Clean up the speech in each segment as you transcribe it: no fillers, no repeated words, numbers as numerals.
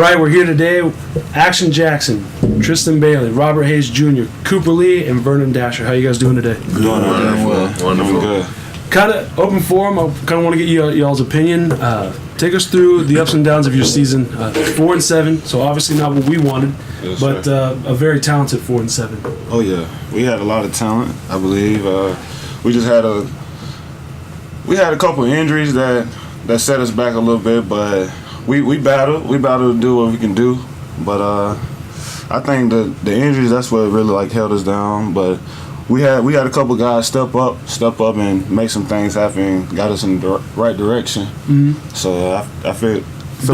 right, we're here today. Action Jackson, Triston Bailey, Robert Hayes Jr., Cooper Lee, and Vernon Dasher. How you guys doing today? Wonderful. Good. Kind of open forum. I kind of want to get y'all's opinion. Take us through the ups and downs of your season. 4-7, so obviously not what we wanted, yes, but a very talented 4-7. Oh yeah, we had a lot of talent. I believe we just had a couple of injuries that set us back a little bit, but we battled to do what we can do. But I think the injuries, that's what really held us down. But we had a couple of guys step up and make some things happen, got us in the right direction. Mm-hmm. So I feel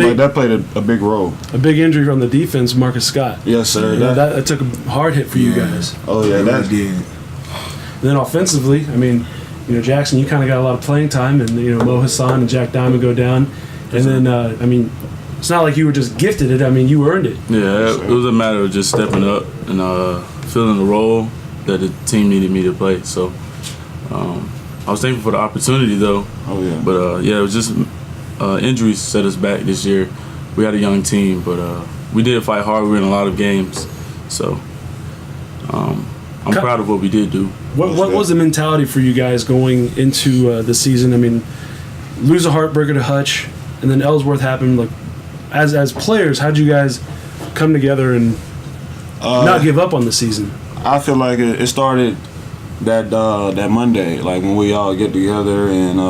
like that played a big role. A big injury from the defense, Marcus Scott. Yes, sir. That took a hard hit for you guys. Oh yeah, that did. And then offensively, I mean, Jackson, you kind of got a lot of playing time, and Mo Hassan and Jack Diamond go down, and then I mean, it's not like you were just gifted it. I mean, you earned it. Yeah, it was a matter of just stepping up and filling the role that the team needed me to play. So I was thankful for the opportunity, though. Oh yeah. But it was just injuries set us back this year. We had a young team, but we did fight hard. We were in a lot of games, so I'm proud of what we did do. What was the mentality for you guys going into the season? I mean, lose a heartbreaker to Hutch, and then Ellsworth happened. As players, how'd you guys come together and not give up on the season? I feel like it started that Monday, when we all get together and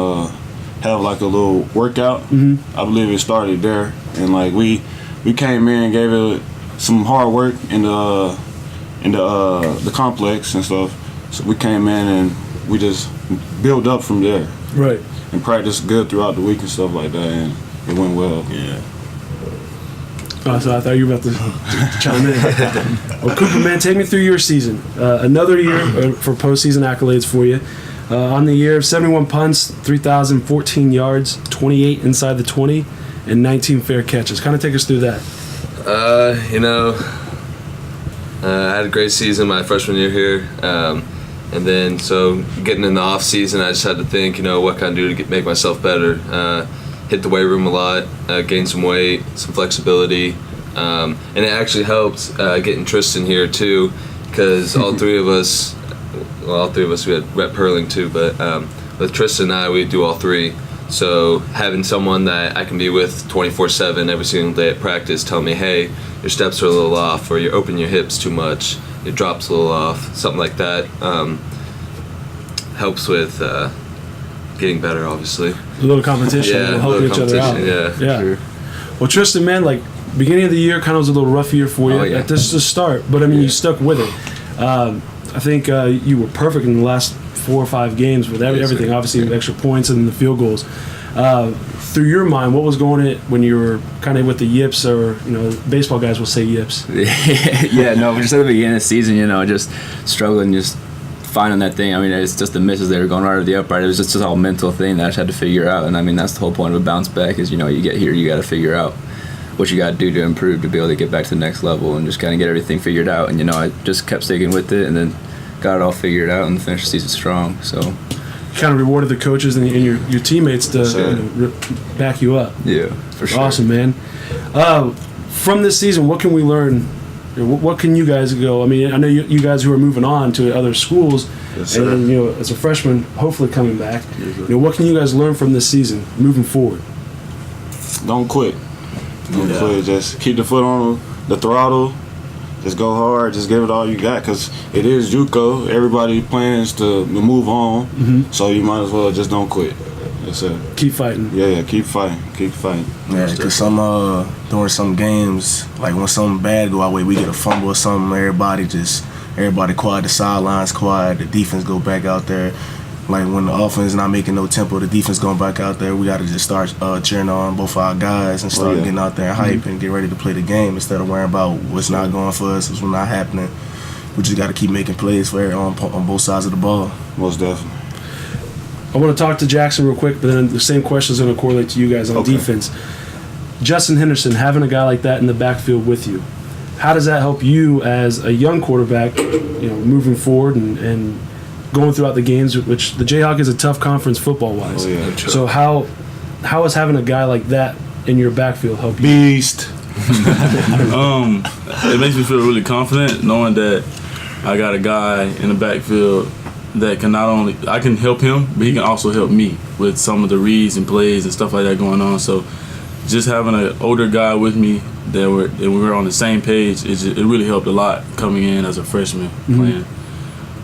have a little workout. Mm-hmm. I believe it started there, and we came in and gave it some hard work in the complex and stuff. So we came in and we just built up from there. Right. And practiced good throughout the week and stuff like that, and it went well. Yeah. Oh, so I thought you were about to chime in. Well, Cooper, man, take me through your season. Another year for postseason accolades for you. On the year, 71 punts, 3,014 yards, 28 inside the 20, and 19 fair catches. Kind of take us through that. I had a great season my freshman year here. And then, so getting in the off season, I just had to think, what can I do to make myself better? Hit the weight room a lot, gain some weight, some flexibility, and it actually helped getting Triston here too, because all three of us, we had rep hurling too, but with Triston and I, we do all three. So having someone that I can be with 24/7 every single day at practice, telling me, hey, your steps are a little off, or you're opening your hips too much, your drop's a little off, something like that, helps with getting better, obviously. A little competition, helping each other out. Yeah. Sure. Well, Triston, man, beginning of the year kind of was a little rough year for you at the start, but I mean, you stuck with it. I think you were perfect in the last 4 or 5 games with everything, obviously with extra points and the field goals. Through your mind, what was going on when you were kind of with the yips, or baseball guys will say yips? Yeah, no, just at the beginning of the season, just struggling, just finding that thing. I mean, it's just the misses that were going right to the upright. It was just all mental thing that I just had to figure out. And I mean, that's the whole point of a bounce back is, you get here, you got to figure out what you got to do to improve to be able to get back to the next level and just kind of get everything figured out. And, I just kept sticking with it and then got it all figured out and finished the season strong. So kind of rewarded the coaches and your teammates to back you up. Yeah, for sure. Awesome, man. From this season, what can we learn? What can you guys go? I mean, I know you guys who are moving on to other schools, and as a freshman, hopefully coming back. What can you guys learn from this season moving forward? Don't quit. Don't quit. Just keep the foot on the throttle. Just go hard. Just give it all you got, because it is JUCO. Everybody plans to move on, so you might as well just don't quit. That's it. Keep fighting. Yeah, keep fighting. Keep fighting. Yeah, because during some games, when something bad go our way, we get a fumble or something, everybody quiet, the sidelines quiet, the defense go back out there. When the offense is not making no tempo, the defense going back out there, we got to just start cheering on both our guys and start getting out there and hype and get ready to play the game instead of worrying about what's not going for us, what's not happening. We just got to keep making plays on both sides of the ball. Most definitely. I want to talk to Jackson real quick, but then the same question is going to correlate to you guys on defense. Justin Henderson, having a guy like that in the backfield with you, how does that help you as a young quarterback, moving forward and going throughout the games, which the Jayhawk is a tough conference football-wise. Oh, yeah. So how is having a guy like that in your backfield help you? Beast. It makes me feel really confident knowing that I got a guy in the backfield that can not only I can help him, but he can also help me with some of the reads and plays and stuff like that going on. So just having an older guy with me that we're on the same page, it really helped a lot coming in as a freshman playing.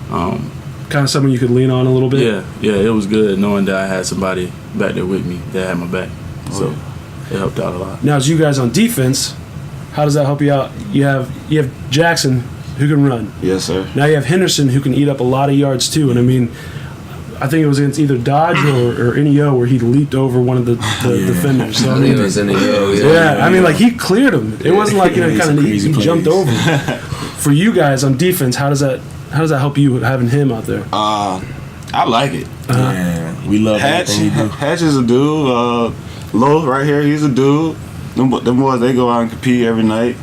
Kind of someone you could lean on a little bit. Yeah, it was good knowing that I had somebody back there with me that had my back. So it helped out a lot. Now, as you guys on defense, how does that help you out? You have Jackson who can run. Yes, sir. Now you have Henderson who can eat up a lot of yards too. And I mean, I think it was against either Dodge or NEO where he leaped over one of the defenders. So, I think it was NEO. Yeah, I mean, like he cleared him. It wasn't like he jumped over him. For you guys on defense, how does that help you having him out there? I like it. Yeah, we love everything he do. Hatch is a dude. Low right here, he's a dude. Them boys, they go out and compete every night.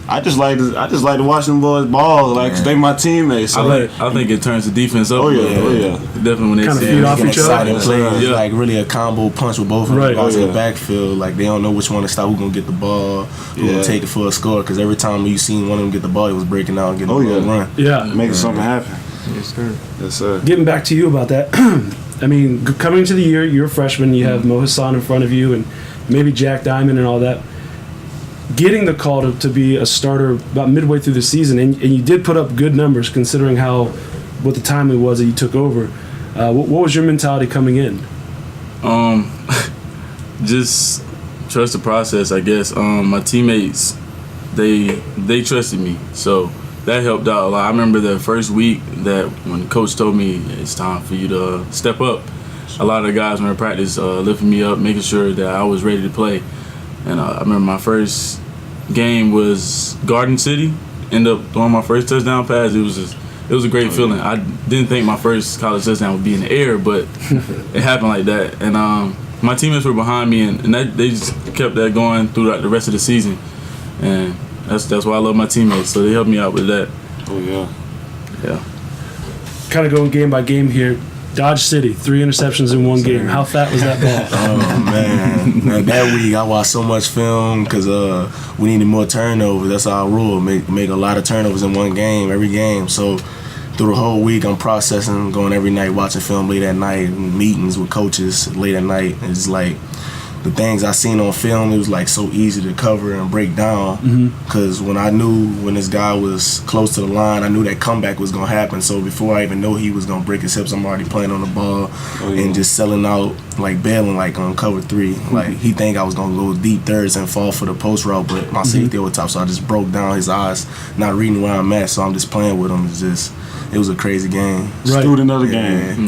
I just like to watch them boys ball. Like, 'cause they my teammates. So. I think it turns the defense up. Oh yeah. Definitely when they Kinda see feed it. off each other. Exciting plays. It's like really a combo punch with both of them guys in the backfield. Like they don't know which one to stop. Who's gonna get the ball? Who's gonna take it for a score? Because every time you seen one of them get the ball, he was breaking out and getting the ball and run. Yeah, making something happen. Yes, sir. Yes, sir. Getting back to you about that. I mean, coming into the year, you're a freshman. You have Mo Hassan in front of you, and maybe Jack Diamond and all that. Getting the call to be a starter about midway through the season, and you did put up good numbers considering what the timing was that you took over. What was your mentality coming in? Just trust the process, I guess. My teammates, they trusted me, so that helped out a lot. I remember the first week that when coach told me it's time for you to step up, a lot of the guys when in practice lifting me up, making sure that I was ready to play. And I remember my first game was Garden City. Ended up throwing my first touchdown pass. It was a great feeling. I didn't think my first college touchdown would be in the air, but it happened like that. And my teammates were behind me, and they just kept that going throughout the rest of the season. And that's why I love my teammates. So they helped me out with that. Oh yeah. Yeah. Kind of going game by game here. Dodge City, 3 interceptions in one game. How fat was that ball? Oh man, that week I watched so much film because we needed more turnovers. That's our rule. Make a lot of turnovers in one game, every game. So through the whole week, I'm processing, going every night, watching film late at night, meetings with coaches late at night. It's like the things I seen on film, it was like so easy to cover and break down. Because when this guy was close to the line, I knew that comeback was gonna happen. So before I even know he was gonna break his hips, I'm already playing on the ball and just selling out, like bailing, like on cover 3. Like he think I was gonna go deep thirds and fall for the post route, but my safety over top, so I just broke down his eyes, not reading where I'm at. So I'm just playing with him. It was a crazy game. Right. Student of the game.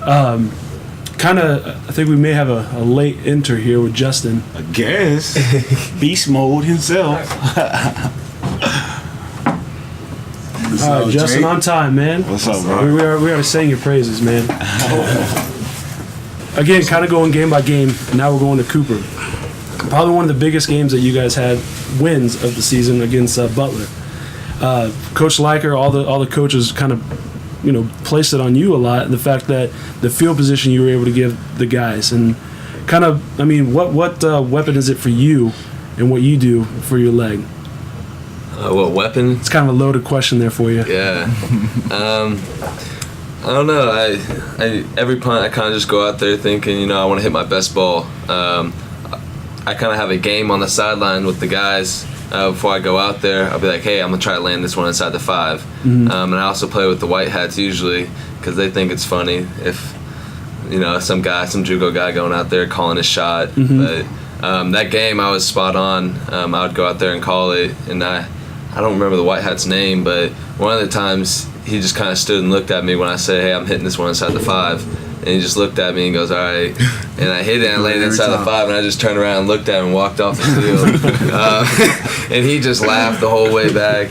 Yeah. I think we may have a late enter here with Justin. I guess. Beast mode himself. All right, Justin, on time, man. What's up, bro? We are saying your praises, man. Again, kind of going game by game. Now we're going to Cooper. Probably one of the biggest games that you guys had wins of the season against Butler. Coach Liker, all the coaches kind of placed it on you a lot. The fact that the field position you were able to give the guys, and kind of, I mean, what weapon is it for you, and what you do for your leg? What weapon? It's kind of a loaded question there for you. Yeah. I don't know. I every punt I kind of just go out there thinking, I want to hit my best ball. I kind of have a game on the sideline with the guys. Before I go out there, I'll be like, hey, I'm going to try to land this one inside the 5. And I also play with the white hats usually because they think it's funny if, some JUCO guy going out there calling his shot. But that game, I was spot on. I would go out there and call it, and I don't remember the white hat's name, but one of the times he just kind of stood and looked at me when I said, hey, I'm hitting this one inside the 5. And he just looked at me and goes, all right. And I hit it and I landed inside the 5, and I just turned around and looked at him and walked off the field. And he just laughed the whole way back.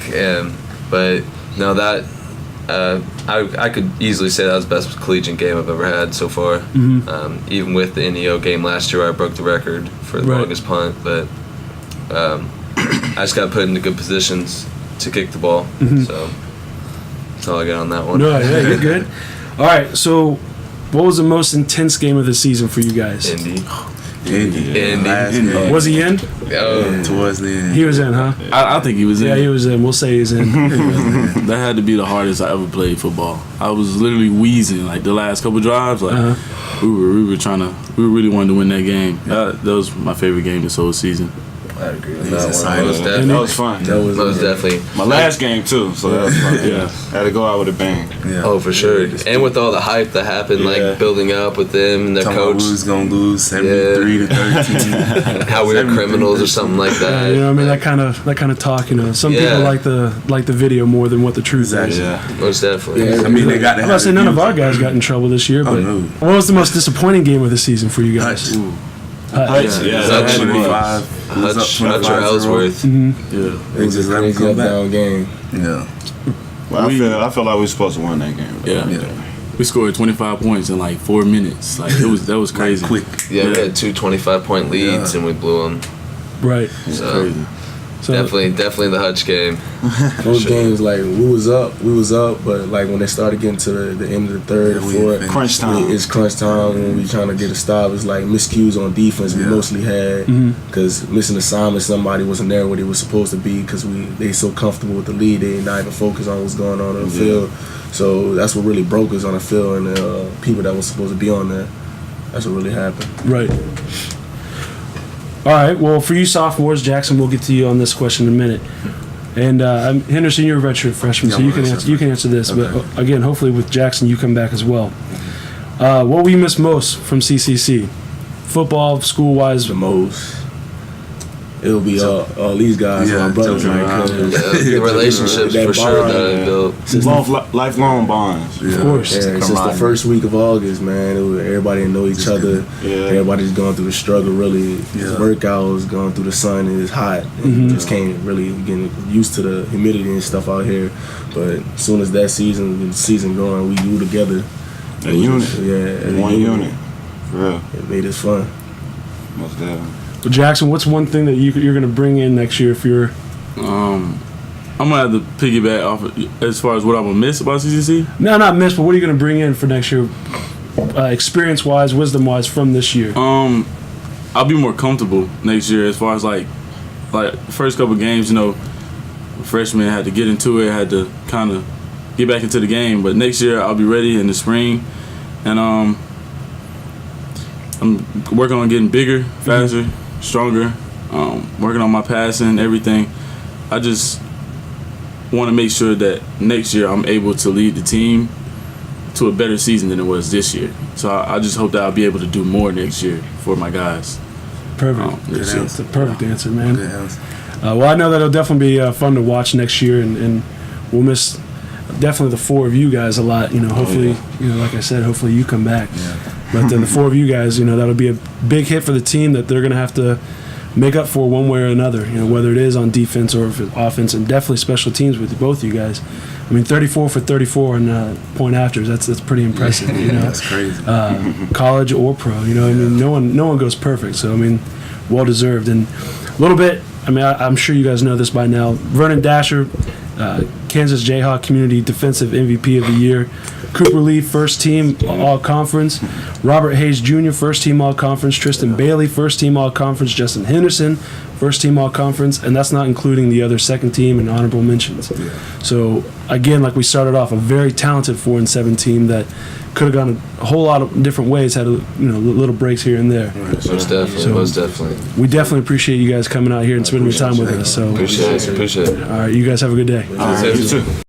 But no, that I could easily say that was the best collegiate game I've ever had so far. Even with the NEO game last year where I broke the record for the longest punt. But I just got put into good positions to kick the ball. So that's all I got on that one. No, yeah, you're good. All right, so what was the most intense game of the season for you guys? Indy. Indy. Last game. Was he in? Towards the end. He was in, huh? I think he was in. Yeah, he was in. We'll say he's in. That had to be the hardest I ever played football. I was literally wheezing like the last couple drives. Like we really wanted to win that game. That was my favorite game this whole season. I agree with He's that one. That was fun. That was Most definitely. My last game too, so that was fun. Yeah. Had to go out with a bang. Yeah. Oh, for sure. And with all the hype that happened, like building up with them and their Talking about coach, we was gonna lose 73 to 13. how we were criminals or something like that. You know what I mean? That kind of talk. You know, some people like the video more than what the truth is. Yeah. Most definitely. I mean, they got to I'm have not saying none of views. our guys got in trouble this year, but no. what was the most disappointing game of the season for you guys? Hutch, yeah, Hutch, that had to be. 25. Was up Hutch 25 or Ellsworth. Yeah. It was a let him crazy come up back. down game. Yeah. Well, I feel like we were supposed to win that game. Yeah. We scored 25 points in like 4 minutes. Like that was crazy. Quick. Yeah, we had two 25-point leads and we blew them. Right. So Crazy. So definitely the Hutch game. Those games, like we was up, but like when they started getting to the end of the third, fourth, Crunch time. it's crunch time when we trying to get a stop. It's like miscues on defense we mostly had because missing assignment, somebody wasn't there where they was supposed to be because they so comfortable with the lead they not even focused on what's going on the field. So that's what really broke us on the field and people that was supposed to be on there. That's what really happened. Right. All right. Well, for you sophomores, Jackson, we'll get to you on this question in a minute. And Henderson, you're a redshirt freshman, so Yeah, you can answer this. But again, hopefully with Jackson, you come back as well. What will you miss most from CCC? Football, school-wise? The most. It'll be all these guys, my brothers, joking like, around. The relationships that for sure bond, that I built. Lifelong bonds. Of course. Since the first week of August, man, everybody didn't know each other. Yeah. Everybody's going through the struggle, really. Workouts, going through the sun, and it's hot. And you just can't really get used to the humidity and stuff out here. But as soon as the season going, we grew together. A unit. Yeah, One unit. For real. It made us fun. Most definitely. Well, Jackson, what's one thing that you're going to bring in next year if you're... I'm gonna have to piggyback off as far as what I'm gonna miss about CCC. No, not miss, but what are you going to bring in for next year, experience-wise, wisdom-wise, from this year? I'll be more comfortable next year as far as like the first couple games. You know, freshman had to get into it, had to kind of get back into the game. But next year I'll be ready in the spring, and I'm working on getting bigger, faster, stronger. Working on my passing, everything. I just want to make sure that next year I'm able to lead the team to a better season than it was this year. So I just hope that I'll be able to do more next year for my guys. Perfect. Next year. That's a perfect answer, man. Good answer. Well, I know that it'll definitely be fun to watch next year, and we'll miss definitely the four of you guys a lot. You know, hopefully, like I said, hopefully you come back. But the four of you guys, that'll be a big hit for the team that they're going to have to make up for one way or another. Whether it is on defense or if it's offense, and definitely special teams with both you guys. I mean, 34 for 34 on point afters. That's pretty impressive. That's crazy. College or pro. I mean, no one goes perfect. So I mean, well deserved. And a little bit. I mean, I'm sure you guys know this by now. Vernon Dasher, Kansas Jayhawk Community Defensive MVP of the Year. Cooper Lee, first team All-Conference. Robert Hayes Jr., first team All-Conference. Triston Bailey, first team All-Conference. Justin Henderson, first team All-Conference. And that's not including the other second team and honorable mentions. So, again, like we started off, a very talented 4-7 team that could have gone a whole lot of different ways, had little breaks here and there. Most definitely. We definitely appreciate you guys coming out here and spending time with us. So Appreciate it. all right, you guys have a good day. You too.